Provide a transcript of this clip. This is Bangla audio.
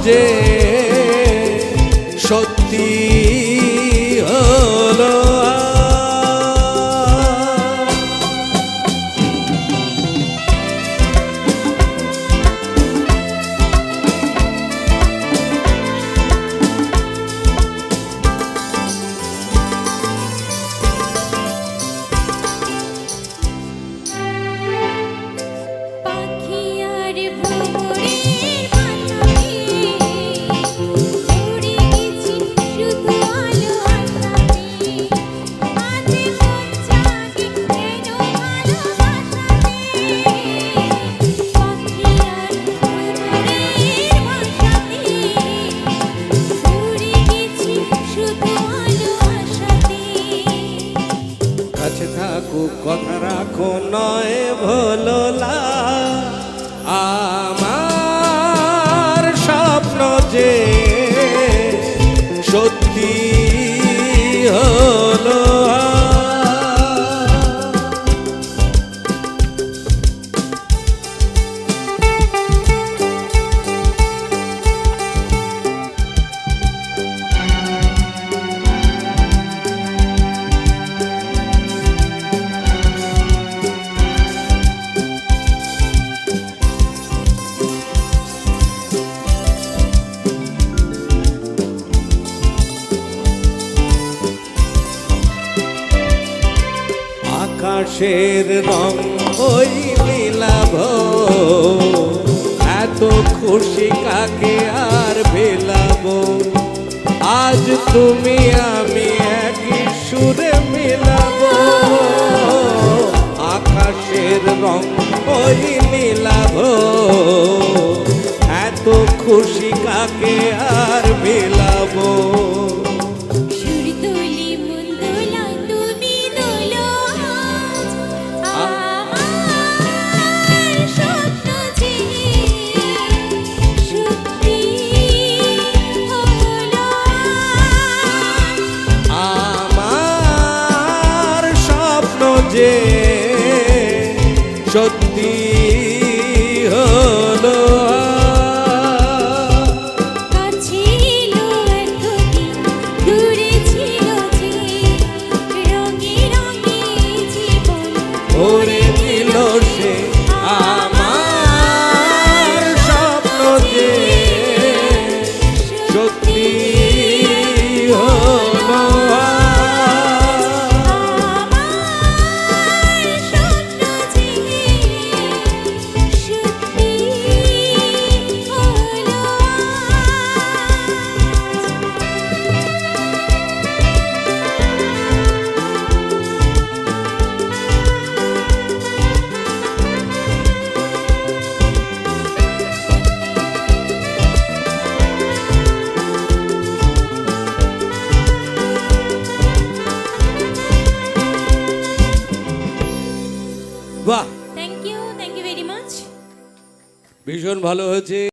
যে সত্যি হলো কথা রাখো নয় ভোলা আমার স্বপ্ন যে সত্যি হলো আকাশের রং ওই নীলাভ এত খুশি কাকে আর ভেলাবো আজ তুমি আমি একই সুরে মিলাবো আকাশের রং ওই নীলাভ এত খুশি কাকে আর ভেলাবো যে সত্যি হলো ছিল এতদিন দূরে ছিল যে রঙে রঙে জীবন ভরে দিল সে আমার স্বপ্ন যে সত্যি হলো বাহ থ্যাংক ইউ ভেরি মাচ ভীষণ ভালো হয়েছে।